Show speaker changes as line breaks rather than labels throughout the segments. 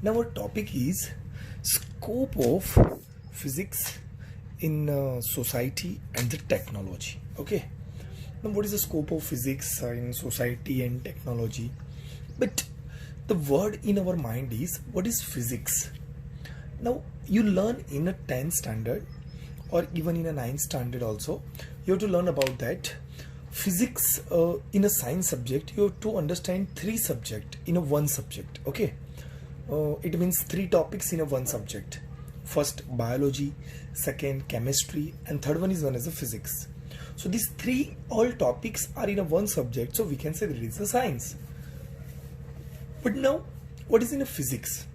Now our topic is scope of physics in society and the technology. Okay. Now what is the scope of physics in society and technology? But the word in our mind is, what is physics? Now you learn in a 10th standard or even in a 9th standard also, you have to learn about that. Physics in a science subject, you have to understand 3 subjects in a one subject. Okay. It means 3 topics in a one subject. First biology, second chemistry, and third one is known as a physics. So these 3 all topics are in a one subject, so we can say that it is a science. But now what is in a physics?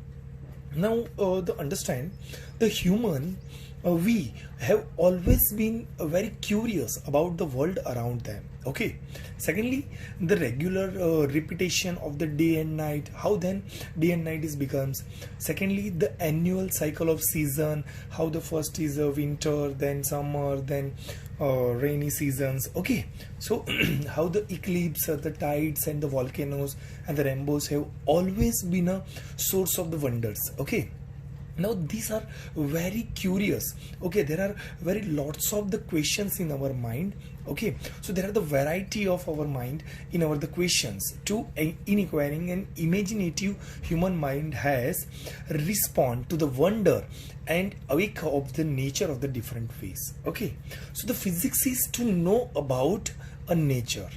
Now to understand the human, we have always been very curious about the world around them. Okay. Secondly, the regular repetition of the day and night, how then day and night is becomes. Secondly, the annual cycle of season, how the first is winter, then summer, then rainy seasons. Okay. So how the eclipse, the tides and the volcanoes and the rainbows have always been a source of the wonders. Okay. Now these are very curious. Okay, there are very lots of the questions in our mind. Okay, so there are the variety of our mind in our the questions to inquiring and imaginative human mind has respond to the wonder and awake of the nature of the different ways. Okay, so the physics is to know about a nature.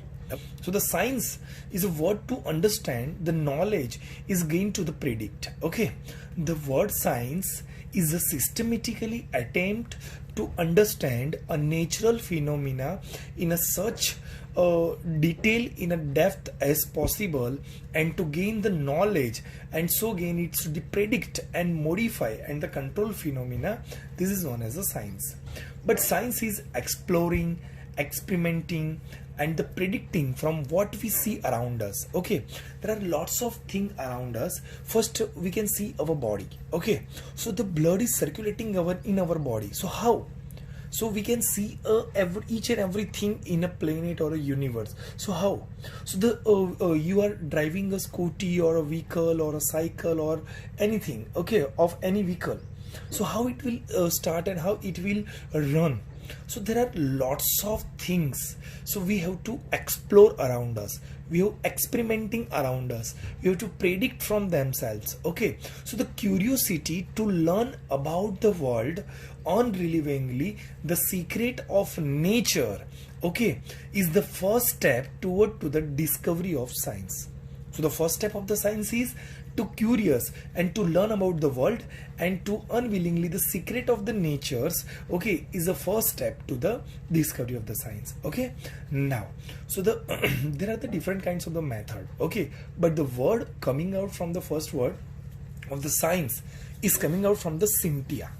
So the science is a word to understand, the knowledge is gained to the predict. Okay, the word science is a systematically attempt to understand a natural phenomena in a such detail, in a depth as possible, and to gain the knowledge and so gain it to predict and modify and the control phenomena. This is known as a science. But science is exploring, experimenting and the predicting from what we see around us. Okay, there are lots of things around us. First we can see our body. Okay, so the blood is circulating in our body. So how? So we can see each and everything in a planet or a universe. So how? So the you are driving a scooty or a vehicle or a cycle or anything, okay, of any vehicle. So how it will start and how it will run? So there are lots of things. So we have to explore around us. We have experimenting around us. We have to predict from themselves. Okay. So the curiosity to learn about the world unrelievingly, the secret of nature, okay, is the first step toward to the discovery of science. So the first step of the science is to curious and to learn about the world and to unwillingly the secret of the natures, okay, is the first step to the discovery of the science. Okay, now so the there are the different kinds of the method. Okay, but the word coming out from the first word of the science is coming out from the Cynthia.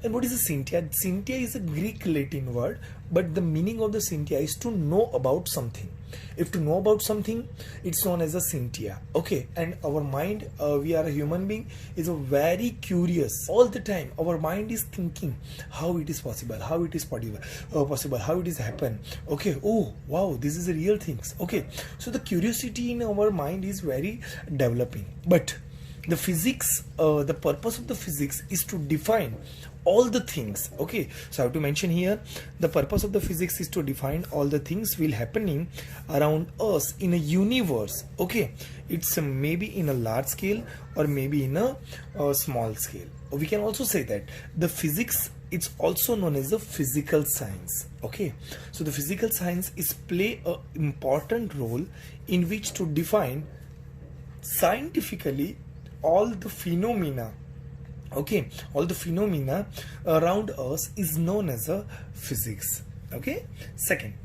And what is a Cynthia? Cynthia is a Greek Latin word, but the meaning of the Cynthia is to know about something. If to know about something, it's known as a Cynthia. Okay, and our mind, we are a human being, is a very curious all the time. Our mind is thinking how it is possible, how it is possible, how it is happen. Okay, oh wow, this is a real things. Okay, so the curiosity in our mind is very developing. But the physics, the purpose of the physics is to define all the things. Okay, so I have to mention here, the purpose of the physics is to define all the things will happening around us in a universe. Okay, it's maybe in a large scale or maybe in a small scale. We can also say that the physics, it's also known as the physical science. Okay, so the physical science is play a important role in which to define scientifically all the phenomena. Okay, all the phenomena around us is known as a physics. Okay, second,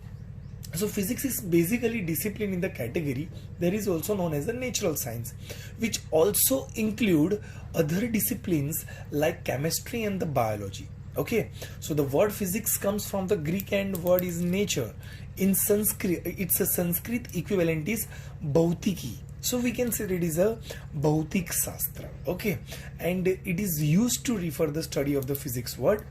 so physics is basically discipline in the category. There is also known as the natural science, which also include other disciplines like chemistry and the biology. Okay, so the word physics comes from the Greek and word is nature. In Sanskrit, it's a Sanskrit equivalent is Bhautiki. So we can say that it is a Bhautik Shastra. Okay, and it is used to refer the study of the physics word.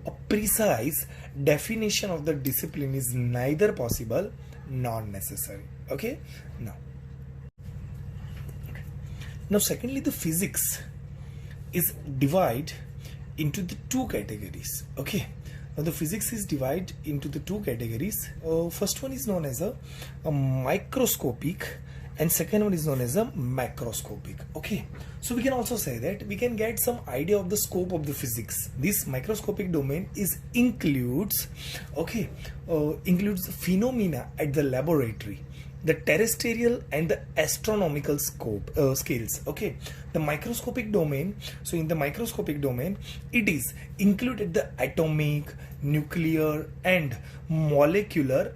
A precise definition of the discipline is neither possible nor necessary. Okay, now secondly, the physics is divided into the two categories. Okay, now the physics is divided into the two categories. First one is known as a microscopic, and second one is known as a macroscopic. Okay, so we can also say that we can get some idea of the scope of the physics. This microscopic domain is includes phenomena at the laboratory, the terrestrial and the astronomical scales. Okay, the microscopic domain, so in the microscopic domain it is included the atomic, nuclear and molecular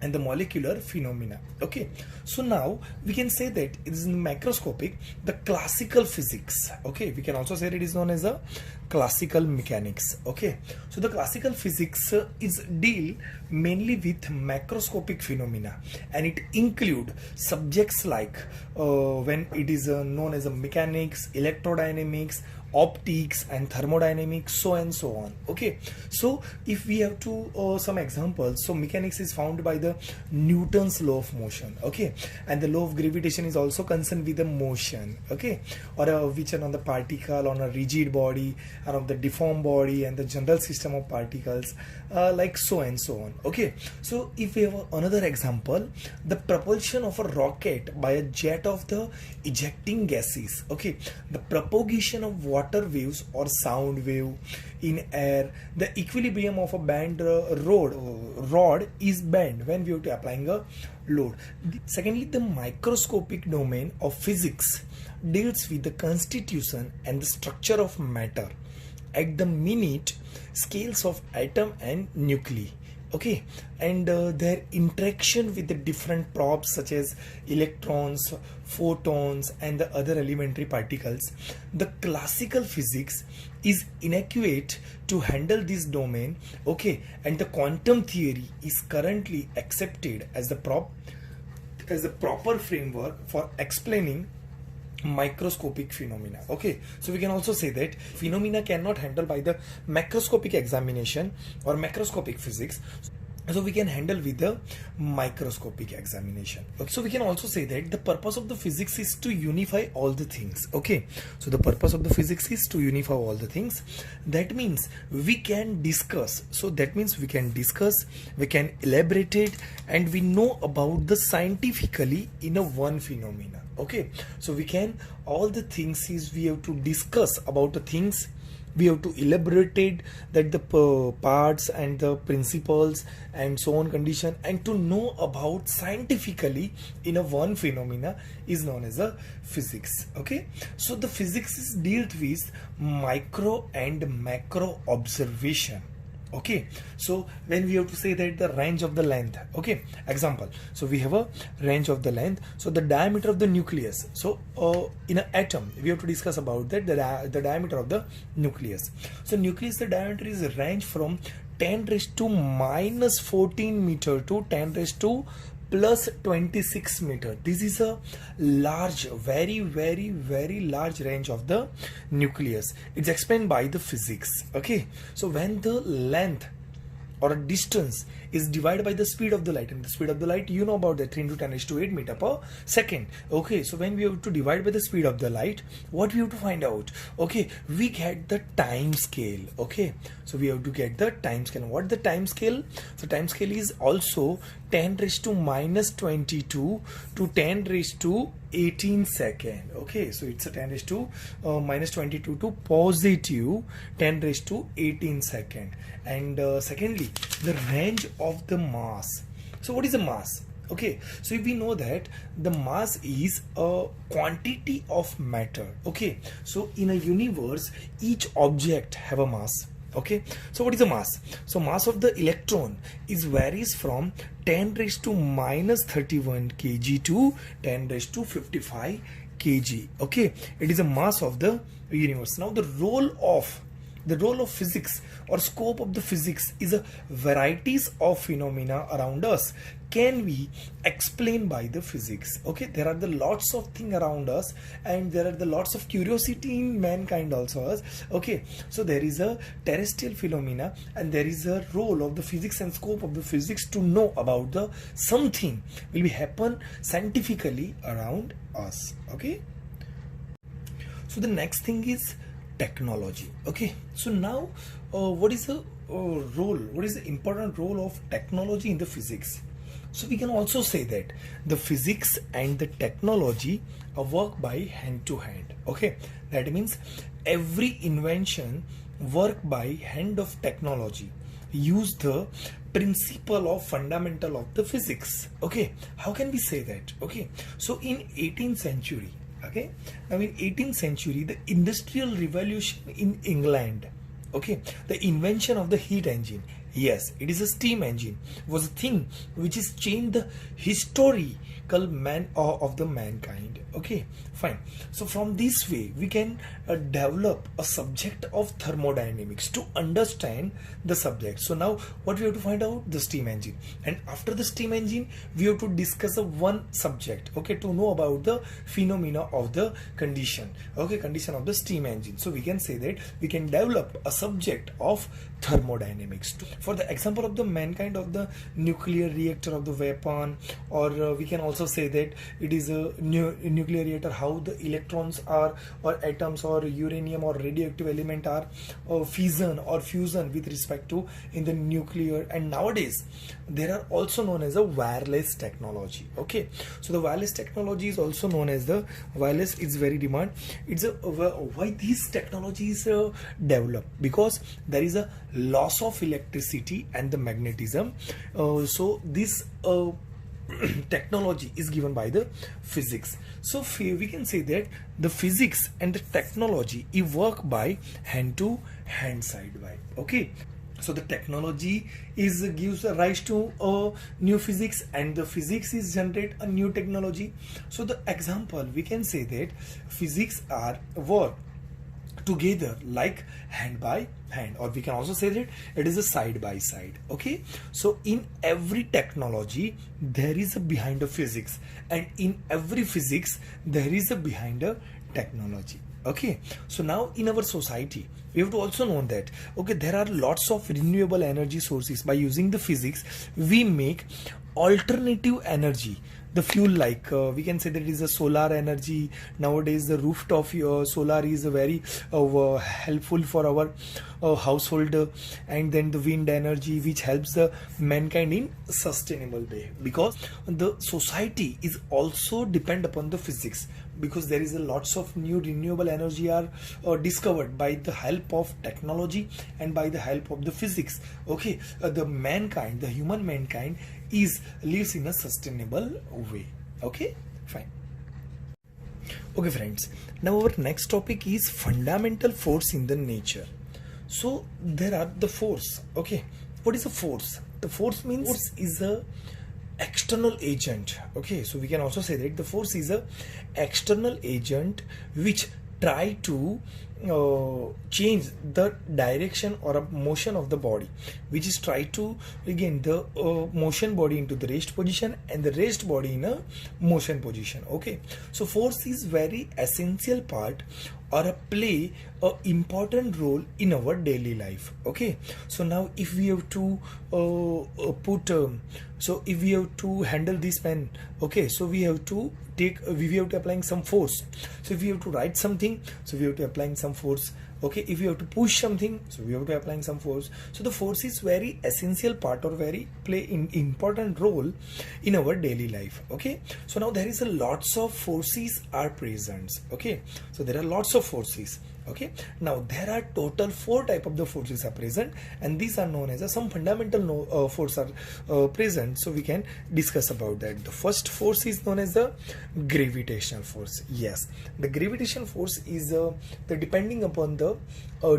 and the molecular phenomena. Okay, so now we can say that it is in macroscopic, the classical physics. Okay, we can also say that it is known as a classical mechanics. Okay, so the classical physics is deal mainly with macroscopic phenomena, and it include subjects like when it is known as a mechanics, electrodynamics, optics and thermodynamics, so and so on. Okay, so if we have to some examples, so mechanics is found by the Newton's law of motion. Okay, and the law of gravitation is also concerned with the motion. Okay, or which are on the particle, on a rigid body, and of the deformed body, and the general system of particles, like so and so on. Okay, so if we have another example, the propulsion of a rocket by a jet of the ejecting gases. Okay, the propagation of water waves or sound wave in air, the equilibrium of a band rod is bent when we are applying a load. Secondly, the microscopic domain of physics deals with the constitution and the structure of matter at the minute scales of atom and nuclei. Okay, and their interaction with the different props such as electrons, photons and the other elementary particles. The classical physics is inadequate to handle this domain. Okay, and the quantum theory is currently accepted as the proper framework for explaining microscopic phenomena. Okay, so we can also say that phenomena cannot handle by the macroscopic examination or macroscopic physics, so we can handle with the microscopic examination. Okay, so we can also say that the purpose of the physics is to unify all the things. Okay, so the purpose of the physics is to unify all the things. That means we can discuss, so that means we can discuss, we can elaborate it, and we know about the scientifically in a one phenomena. Okay, so we can, all the things is we have to discuss about the things, we have to elaborate it, that the parts and the principles and so on condition, and to know about scientifically in a one phenomena is known as a physics. Okay, so the physics is dealt with micro and macro observation. Okay, so when we have to say that the range of the length, okay, example, so we have a range of the length, so the diameter of the nucleus, so in an atom we have to discuss about that the diameter of the nucleus. So nucleus, the diameter is a range from 10 raised to minus 14 meter to 10 raised to plus 26 meter. This is a large, very large range of the nucleus. It's explained by the physics. Okay, so when the length or a distance is divided by the speed of the light, and the speed of the light, you know about that, 3 into 10 raised to 8 meter per second. Okay, so when we have to divide by the speed of the light, what we have to find out? Okay, we get the time scale. Okay, so we have to get the time scale. What the time scale? So time scale is also 10 raised to minus 22 to 10 raised to 18 second. Okay, so it's a 10 raised to minus 22 to positive 10 raised to 18 second. And secondly, the range of the mass. So what is the mass? Okay, so if we know that the mass is a quantity of matter. Okay, so in a universe each object have a mass. Okay, so what is the mass? So mass of the electron is varies from 10 raised to minus 31 kg to 10 raised to 55 kg. Okay, it is a mass of the universe. Now the role of physics or scope of the physics is a varieties of phenomena around us can be explained by the physics. Okay, there are the lots of things around us, and there are the lots of curiosity in mankind also. Okay, so there is a terrestrial phenomena, and there is a role of the physics and scope of the physics to know about the something will be happen scientifically around us. Okay, So the next thing is technology. Okay, so now what is the role, what is the important role of technology in the physics? So we can also say that the physics and the technology work by hand to hand. Okay, that means every invention work by hand of technology use the principle of fundamental of the physics. Okay, how can we say that? Okay, so in 18th century, okay, now in 18th century, the industrial revolution in England, okay, the invention of the heat engine, yes, it is a steam engine, was a thing which is changed the historical man of the mankind. Okay, fine. So from this way we can develop a subject of thermodynamics to understand the subject. So now what we have to find out? The steam engine, and after the steam engine we have to discuss a one subject, okay, to know about the phenomena of the condition, okay, condition of the steam engine. So we can say that we can develop a subject of thermodynamics for the example of the mankind of the nuclear reactor of the weapon, or we can also say that it is a nuclear reactor, how the electrons are, or atoms, or uranium, or radioactive element are fission or fusion with respect to in the nuclear. And nowadays there are also known as a wireless technology. Okay, so the wireless technology is also known as the wireless, is very demand. It's a why these technologies develop, because there is a loss of electricity and the magnetism, so this technology is given by the physics. So we can say that the physics and the technology work by hand to hand, side by. Okay, so the technology is gives rise to new physics, and the physics is generate a new technology. So the example we can say that physics are work together like hand by hand, or we can also say that it is a side by side. Okay, so in every technology there is a behind a physics, and in every physics there is a behind a technology. Okay, so now in our society we have to also know that, okay, there are lots of renewable energy sources. By using the physics we make alternative energy, the fuel, like we can say that it is a solar energy. Nowadays the rooftop solar is very helpful for our household, and then the wind energy which helps the mankind in sustainable way, because the society is also depend upon the physics, because there is a lots of new renewable energy are discovered by the help of technology and by the help of the physics. Okay, the mankind, the human mankind lives in a sustainable way. Okay, fine. Okay friends, now our next topic is fundamental force in the nature. So there are the force. Okay, what is a force? The force means force is a external agent. Okay, so we can also say that the force is a external agent which try to change the direction or a motion of the body, which is try to again the motion body into the rest position and the rest body in a motion position. Okay, so force is very essential part or a play a important role in our daily life. Okay, so now if we have to so if we have to handle this pen, okay, so we have to take we have to applying some force. So if we have to write something, so we have to applying some force. Okay, if we have to push something, so we have to applying some force. So the force is very essential part or very play in important role in our daily life. Okay, so now there is a lots of forces are present. Okay, so there are lots of forces. Okay, now there are total 4 type of the forces are present, and these are known as some fundamental force are present. So we can discuss about that. The first force is known as the gravitational force. Yes, the gravitational force is the depending upon the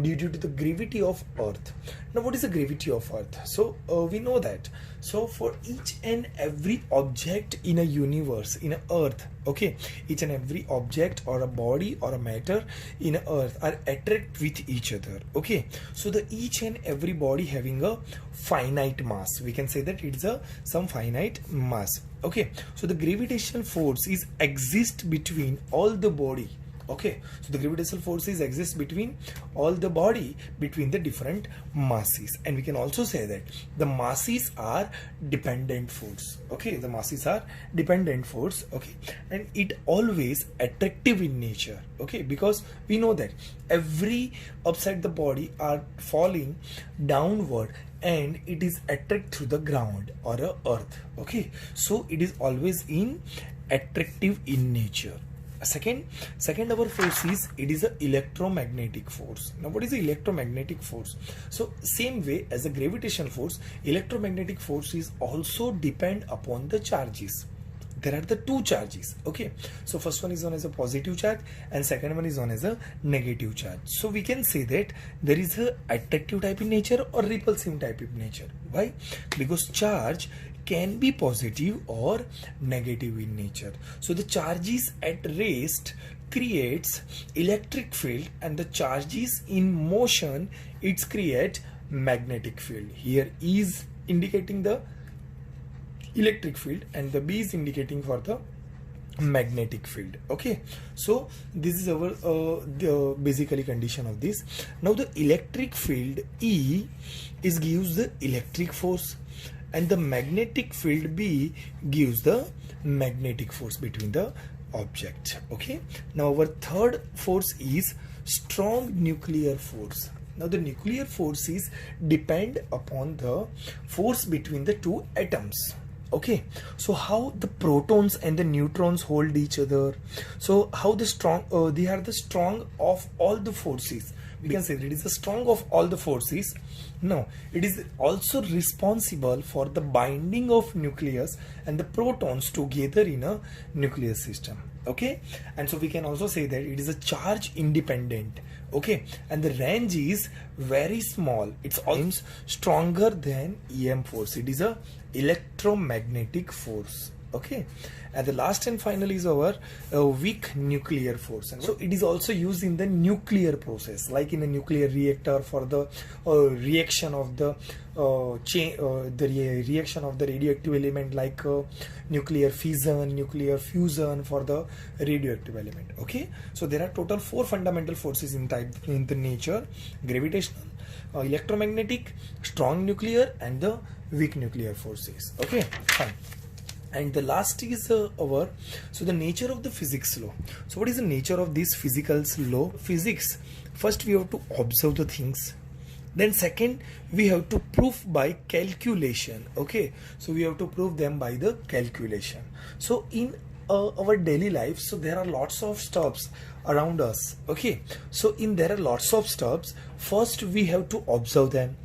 due to the gravity of Earth. Now what is the gravity of Earth? So we know that. So for each and every object in a universe, in a Earth, okay, each and every object or a body or a matter in Earth are attract with each other. Okay, so the each and every body having a finite mass, we can say that it's a some finite mass. Okay, so the gravitational force is exist between all the body Okay, so the gravitational forces exist between all the body, between the different masses, and we can also say that the masses are dependent force. Okay, the masses are dependent force. Okay, and it always attractive in nature. Okay, because we know that every upside the body are falling downward and it is attract through the ground or earth. Okay, so it is always in attractive in nature. Second our force is, it is a electromagnetic force. Now what is the electromagnetic force? So same way as a gravitational force, electromagnetic force is also depend upon the charges. There are the two charges. Okay, so first one is known as a positive charge and second one is known as a negative charge. So we can say that there is a attractive type in nature or repulsive type in nature. Why? Because charge can be positive or negative in nature. So the charges at rest creates electric field and the charges in motion it create magnetic field. Here E is indicating the electric field and the B is indicating for the magnetic field. Okay, so this is our the basically condition of this. Now the electric field E is gives the electric force and the magnetic field B gives the magnetic force between the object. Okay, now our third force is strong nuclear force. Now the nuclear forces depend upon the force between the two atoms. Okay, so how the protons and the neutrons hold each other, so how the strong they are the strong of all the forces. We can say that it is the strong of all the forces. No, it is also responsible for the binding of nucleus and the protons together in a nuclear system. Okay, and so we can also say that it is a charge independent. Okay, and the range is very small. It's almost stronger than EM force. It is a electromagnetic force. Okay, and the last and final is our weak nuclear force, and so it is also used in the nuclear process, like in a nuclear reactor for the reaction of the reaction of the radioactive element, like nuclear fission, nuclear fusion for the radioactive element. Okay, so there are total 4 fundamental forces in the nature: gravitational, electromagnetic, strong nuclear, and the weak nuclear forces. Okay, fine. And the last is so the nature of the physics law. So what is the nature of this physical law? Physics, first we have to observe the things, then second we have to prove by calculation. Okay, so we have to prove them by the calculation. So in our daily life, so there are lots of stuffs around us. Okay, so in there are lots of stuffs. First we have to observe them,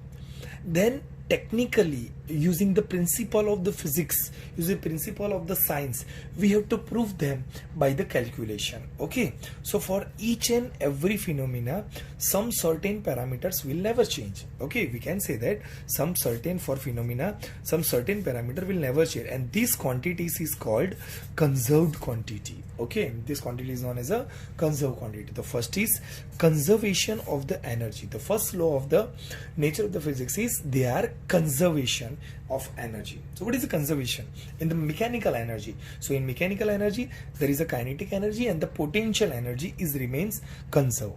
then technically using the principle of the physics, using the principle of the science, we have to prove them by the calculation. Okay, so for each and every phenomena, some certain parameters will never change. Okay, we can say that some certain for phenomena, some certain parameter will never change, and these quantities is called conserved quantity. Okay, this quantity is known as a conserved quantity. The first is conservation of the energy. The first law of the nature of the physics is they are conservation of energy. So what is the conservation? In the mechanical energy, so in mechanical energy there is a kinetic energy and the potential energy is remains conserved.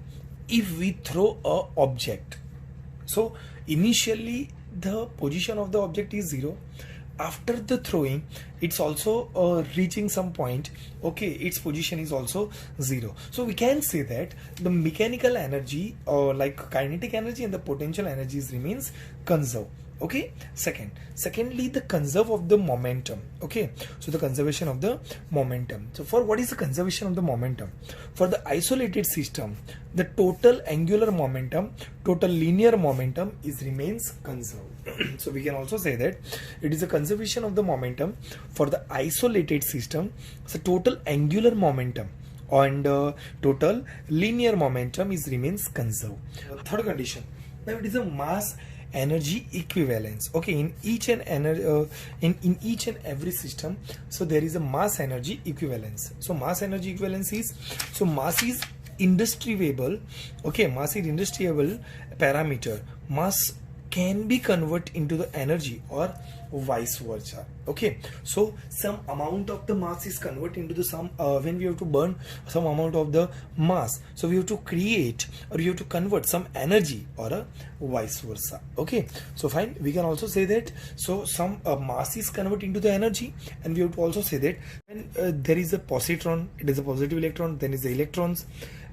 If we throw a object, so initially the position of the object is 0. After the throwing, it's also reaching some point. Okay, its position is also 0. So we can say that the mechanical energy, like kinetic energy and the potential energies remains conserved. Okay, secondly the conserve of the momentum. Okay, so the conservation of the momentum. So for what is the conservation of the momentum? For the isolated system, the total angular momentum, total linear momentum is remains conserved. So we can also say that it is a conservation of the momentum for the isolated system. So total angular momentum and total linear momentum is remains conserved. Third condition, now it is a mass energy equivalence. Okay, in each and in each and every system, so there is a mass energy equivalence. So mass energy equivalence is, so mass is industriable. Okay, mass is industriable parameter. Mass can be converted into the energy or vice versa. Okay, so some amount of the mass is converted into the some when we have to burn some amount of the mass, so we have to create or we have to convert some energy or a vice versa. Okay, so fine, we can also say that so some mass is converted into the energy, and we have to also say that when there is a positron, it is a positive electron, then is the electrons,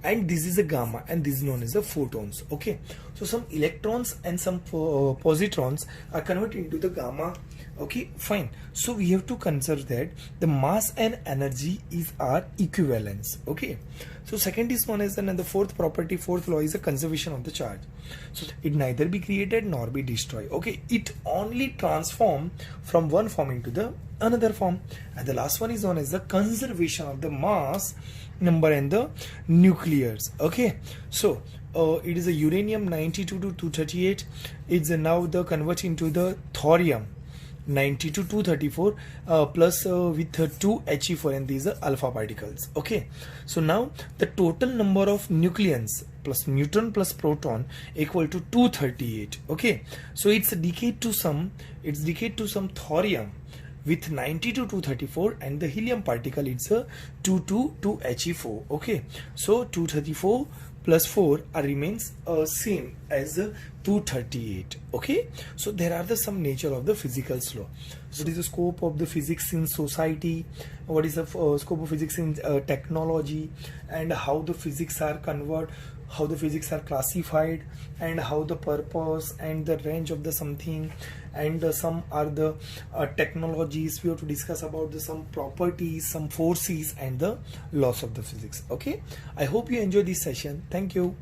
and this is a gamma, and this is known as the photons. Okay, so some electrons and some positrons are converted into the gamma. Okay, fine, so we have to consider that the mass and energy is our equivalence. Okay, so second is known as, and the fourth property, fourth law is a conservation of the charge. So it neither be created nor be destroyed. Okay, it only transform from one form into the another form. And the last one is known as the conservation of the mass number and the nuclears. Okay, so it is a uranium 92 to 238. It's now the convert into the thorium 90 to 234 plus with 2 He4, and these are alpha particles. Okay, so now the total number of nucleons plus neutron plus proton equal to 238. Okay, so it's decayed to some thorium with 90 to 234, and the helium particle it's a 2 to 2 He4. Okay, so 234 plus 4 remains same as 238. Okay, so there are the some nature of the physical law. So what is the scope of the physics in society, what is the scope of physics in technology, and how the physics are converted, how the physics are classified, and how the purpose and the range of the something, and some are the technologies. We have to discuss about the some properties, some forces, and the laws of the physics. Okay, I hope you enjoy this session. Thank you.